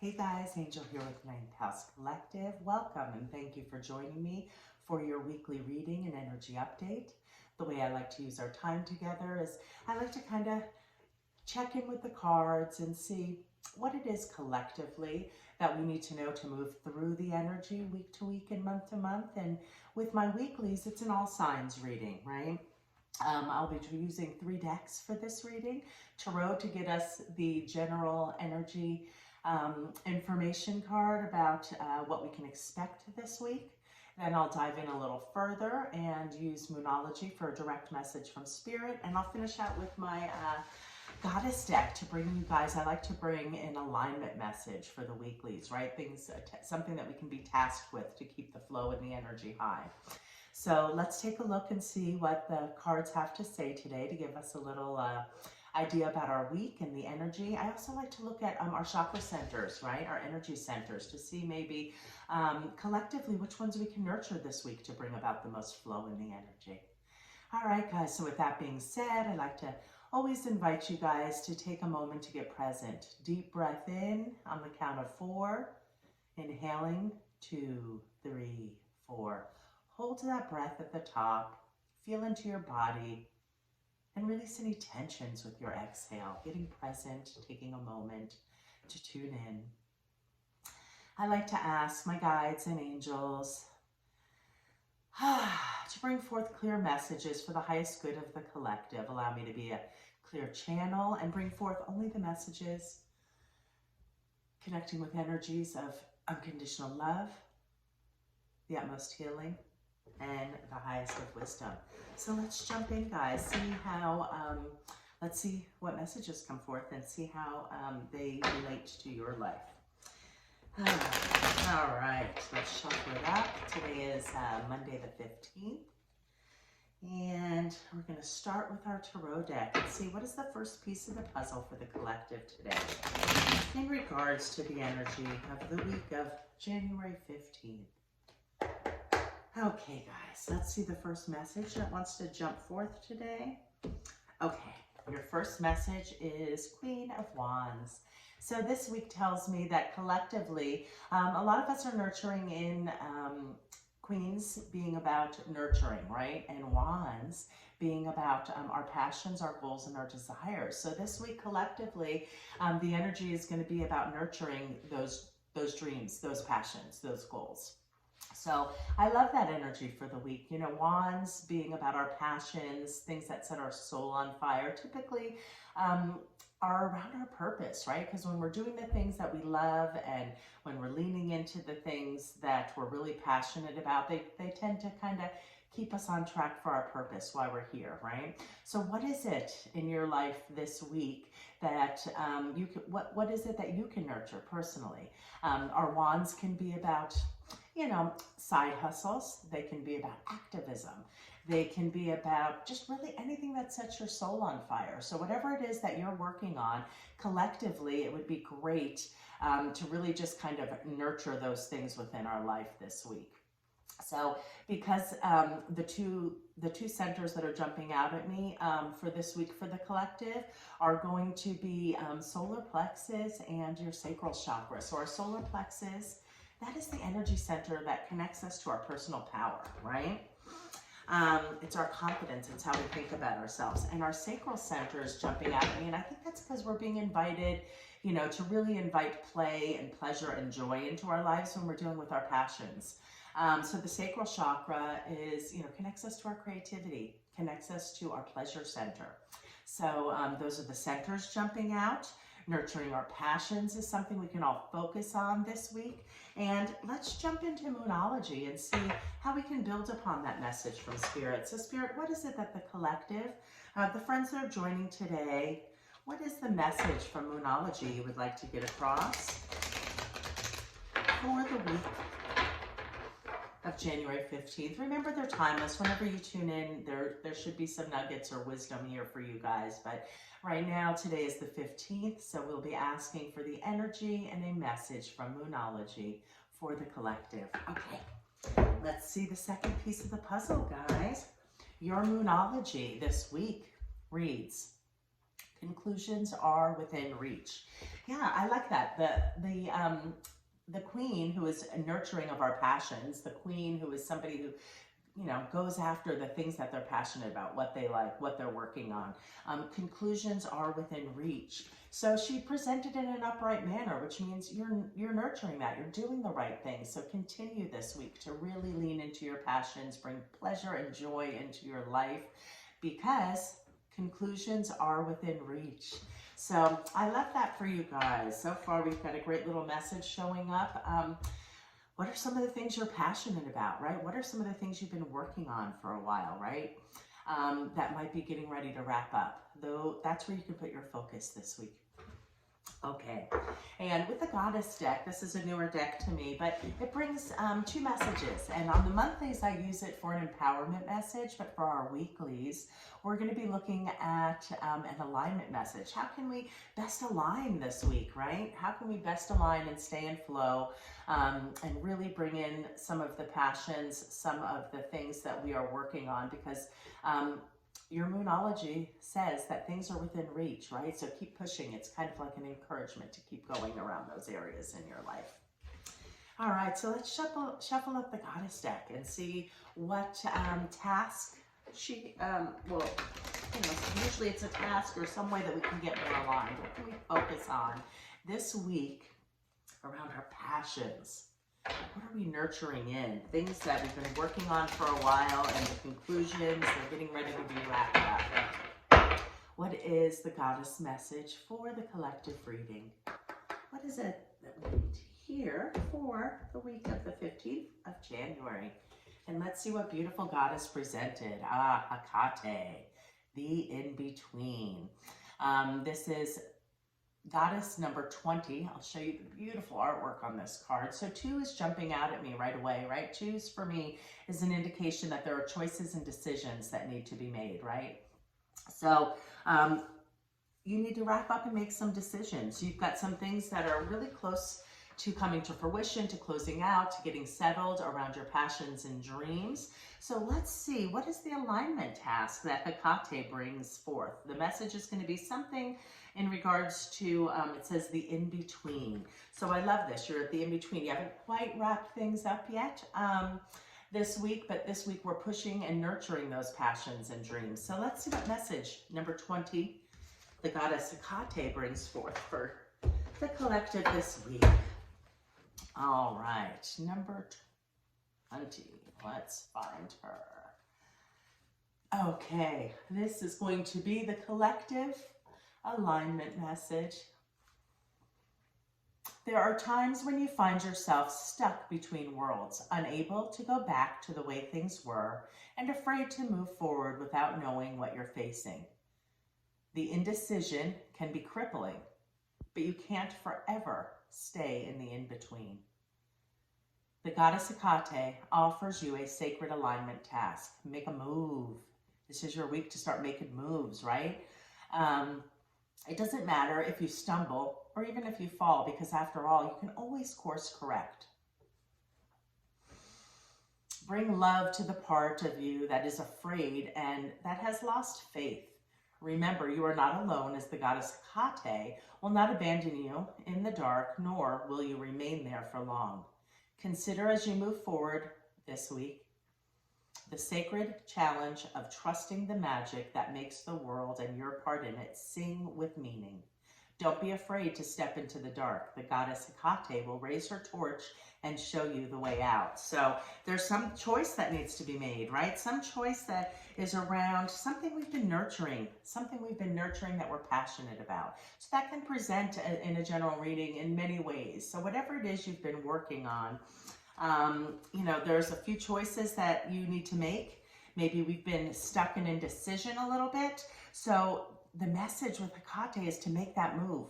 Hey guys, Angel here with Ninth House Collective. Welcome and thank you for joining me for your weekly reading and energy update. The way I like to use our time together is I like to kind of check in with the cards and see what it is collectively that we need to know to move through the energy week to week and month to month. And with my weeklies, it's an all signs reading, right? I'll be using 3 decks for this reading. Tarot to get us the general energy information card about what we can expect this week. Then I'll dive in a little further and use Moonology for a direct message from Spirit. And I'll finish out with my Goddess deck to bring you guys, I like to bring an alignment message for the weeklies, right? Things, something that we can be tasked with to keep the flow and the energy high. So let's take a look and see what the cards have to say today to give us a little idea about our week and the energy. I also like to look at our chakra centers, right? Our energy centers to see maybe collectively which ones we can nurture this week to bring about the most flow in the energy. All right, guys. So with that being said, I like to always invite you guys to take a moment to get present. Deep breath in on the count of 4. Inhaling, 2, 3, 4. Hold that breath at the top. Feel into your body. And release any tensions with your exhale, getting present, taking a moment to tune in. I like to ask my guides and angels to bring forth clear messages for the highest good of the collective. Allow me to be a clear channel and bring forth only the messages connecting with energies of unconditional love, the utmost healing, and the highest of wisdom. So let's jump in, guys. See how, let's see what messages come forth and see how they relate to your life. All right, let's shuffle it up. Today is Monday the 15th. And we're going to start with our tarot deck and see what is the first piece of the puzzle for the collective today in regards to the energy of the week of January 15th. Okay, guys, let's see the first message that wants to jump forth today. Okay, your first message is Queen of Wands. So this week tells me that collectively, a lot of us are nurturing in Queens being about nurturing, right? And Wands being about our passions, our goals, and our desires. So this week collectively, the energy is going to be about nurturing those dreams, those passions, those goals. So I love that energy for the week. You know, Wands being about our passions, things that set our soul on fire, typically are around our purpose, right? Because when we're doing the things that we love and when we're leaning into the things that we're really passionate about, they tend to kind of keep us on track for our purpose while we're here, right? So what is it in your life this week that you can, what is it that you can nurture personally? Our Wands can be about, you know, side hustles. They can be about activism. They can be about just really anything that sets your soul on fire. So whatever it is that you're working on, collectively, it would be great to really just kind of nurture those things within our life this week. So because the two centers that are jumping out at me for this week for the collective are going to be solar plexus and your sacral chakra. So our solar plexus, that is the energy center that connects us to our personal power, right? It's our confidence. It's how we think about ourselves. And our sacral center is jumping out at me. And I think that's because we're being invited, you know, to really invite play and pleasure and joy into our lives when we're dealing with our passions. So the sacral chakra is, you know, connects us to our creativity, connects us to our pleasure center. So those are the centers jumping out. Nurturing our passions is something we can all focus on this week. And let's jump into Moonology and see how we can build upon that message from Spirit. So Spirit, what is it that the collective, the friends that are joining today, what is the message from Moonology you would like to get across for the week of January 15th? Remember, they're timeless. Whenever you tune in, there should be some nuggets or wisdom here for you guys. But right now, today is the 15th, so we'll be asking for the energy and a message from Moonology for the collective. Okay, let's see the second piece of the puzzle, guys. Your Moonology this week reads, Conclusions are within reach. Yeah, I like that. The queen, who is nurturing of our passions, the queen who is somebody who, you know, goes after the things that they're passionate about, what they like, what they're working on. Conclusions are within reach. So she presented in an upright manner, which means you're nurturing that. You're doing the right thing. So continue this week to really lean into your passions, bring pleasure and joy into your life, because conclusions are within reach. So I love that for you guys. So far, we've got a great little message showing up. What are some of the things you're passionate about, right? What are some of the things you've been working on for a while, right? That might be getting ready to wrap up. Though that's where you can put your focus this week. Okay, and with the Goddess deck, this is a newer deck to me, but it brings two messages. And on the monthlies, I use it for an empowerment message, but for our weeklies, we're going to be looking at an alignment message. How can we best align this week, right? How can we best align and stay in flow and really bring in some of the passions, some of the things that we are working on, because your Moonology says that things are within reach, right? So keep pushing. It's kind of like an encouragement to keep going around those areas in your life. All right, so let's shuffle up the Goddess deck and see what task she, well, you know, usually it's a task or some way that we can get more aligned. What can we focus on this week around our passions? What are we nurturing in? Things that we've been working on for a while, and the conclusions are getting ready to be wrapped up. What is the Goddess message for the collective reading? What is it that we need to hear for the week of the 15th of January? And let's see what beautiful Goddess presented. Hecate, the in-between. This is Goddess number 20. I'll show you the beautiful artwork on this card. So 2 is jumping out at me right away, right? 2's for me is an indication that there are choices and decisions that need to be made, right? So you need to wrap up and make some decisions. You've got some things that are really close to coming to fruition, to closing out, to getting settled around your passions and dreams. So let's see, what is the alignment task that Hecate brings forth? The message is going to be something in regards to, it says the in-between. So I love this. You're at the in-between. You haven't quite wrapped things up yet this week, but this week we're pushing and nurturing those passions and dreams. So let's see what message number 20, the Goddess Hecate, brings forth for the collective this week. All right, number 20. Let's find her. Okay, this is going to be the collective alignment message. There are times when you find yourself stuck between worlds, unable to go back to the way things were, and afraid to move forward without knowing what you're facing. The indecision can be crippling, but you can't forever stay in the in-between. The Goddess Hecate offers you a sacred alignment task. Make a move. This is your week to start making moves, right? It doesn't matter if you stumble or even if you fall, because after all, you can always course correct. Bring love to the part of you that is afraid and that has lost faith. Remember, you are not alone, as the Goddess Hecate will not abandon you in the dark, nor will you remain there for long. Consider as you move forward this week the sacred challenge of trusting the magic that makes the world and your part in it sing with meaning. Don't be afraid to step into the dark. The Goddess Hecate will raise her torch and show you the way out. So there's some choice that needs to be made, right? Some choice that is around something we've been nurturing, that we're passionate about. So that can present in a general reading in many ways. So whatever it is you've been working on, there's a few choices that you need to make. Maybe we've been stuck in indecision a little bit. So the message with Hecate is to make that move,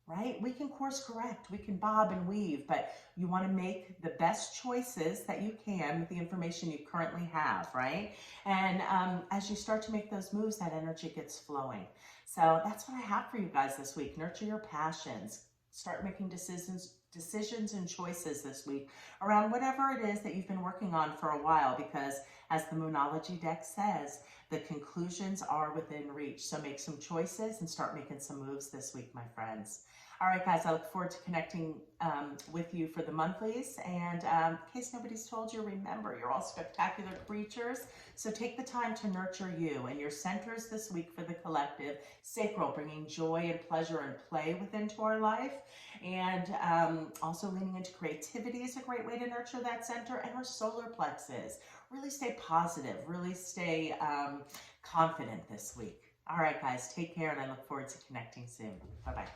right? We can course correct, we can bob and weave, but you want to make the best choices that you can with the information you currently have, right? And as you start to make those moves, that energy gets flowing. So that's what I have for you guys this week. Nurture your passions. start making decisions and choices this week around whatever it is that you've been working on for a while, because as the Moonology deck says, the conclusions are within reach. So make some choices and start making some moves this week, my friends. All right, guys, I look forward to connecting with you for the monthlies. And in case nobody's told you, remember, you're all spectacular creatures. So take the time to nurture you and your centers this week for the collective. Sacral, bringing joy and pleasure and play into our life. And also leaning into creativity is a great way to nurture that center. And our solar plexus. Really stay positive. Really stay confident this week. All right, guys, take care, and I look forward to connecting soon. Bye-bye.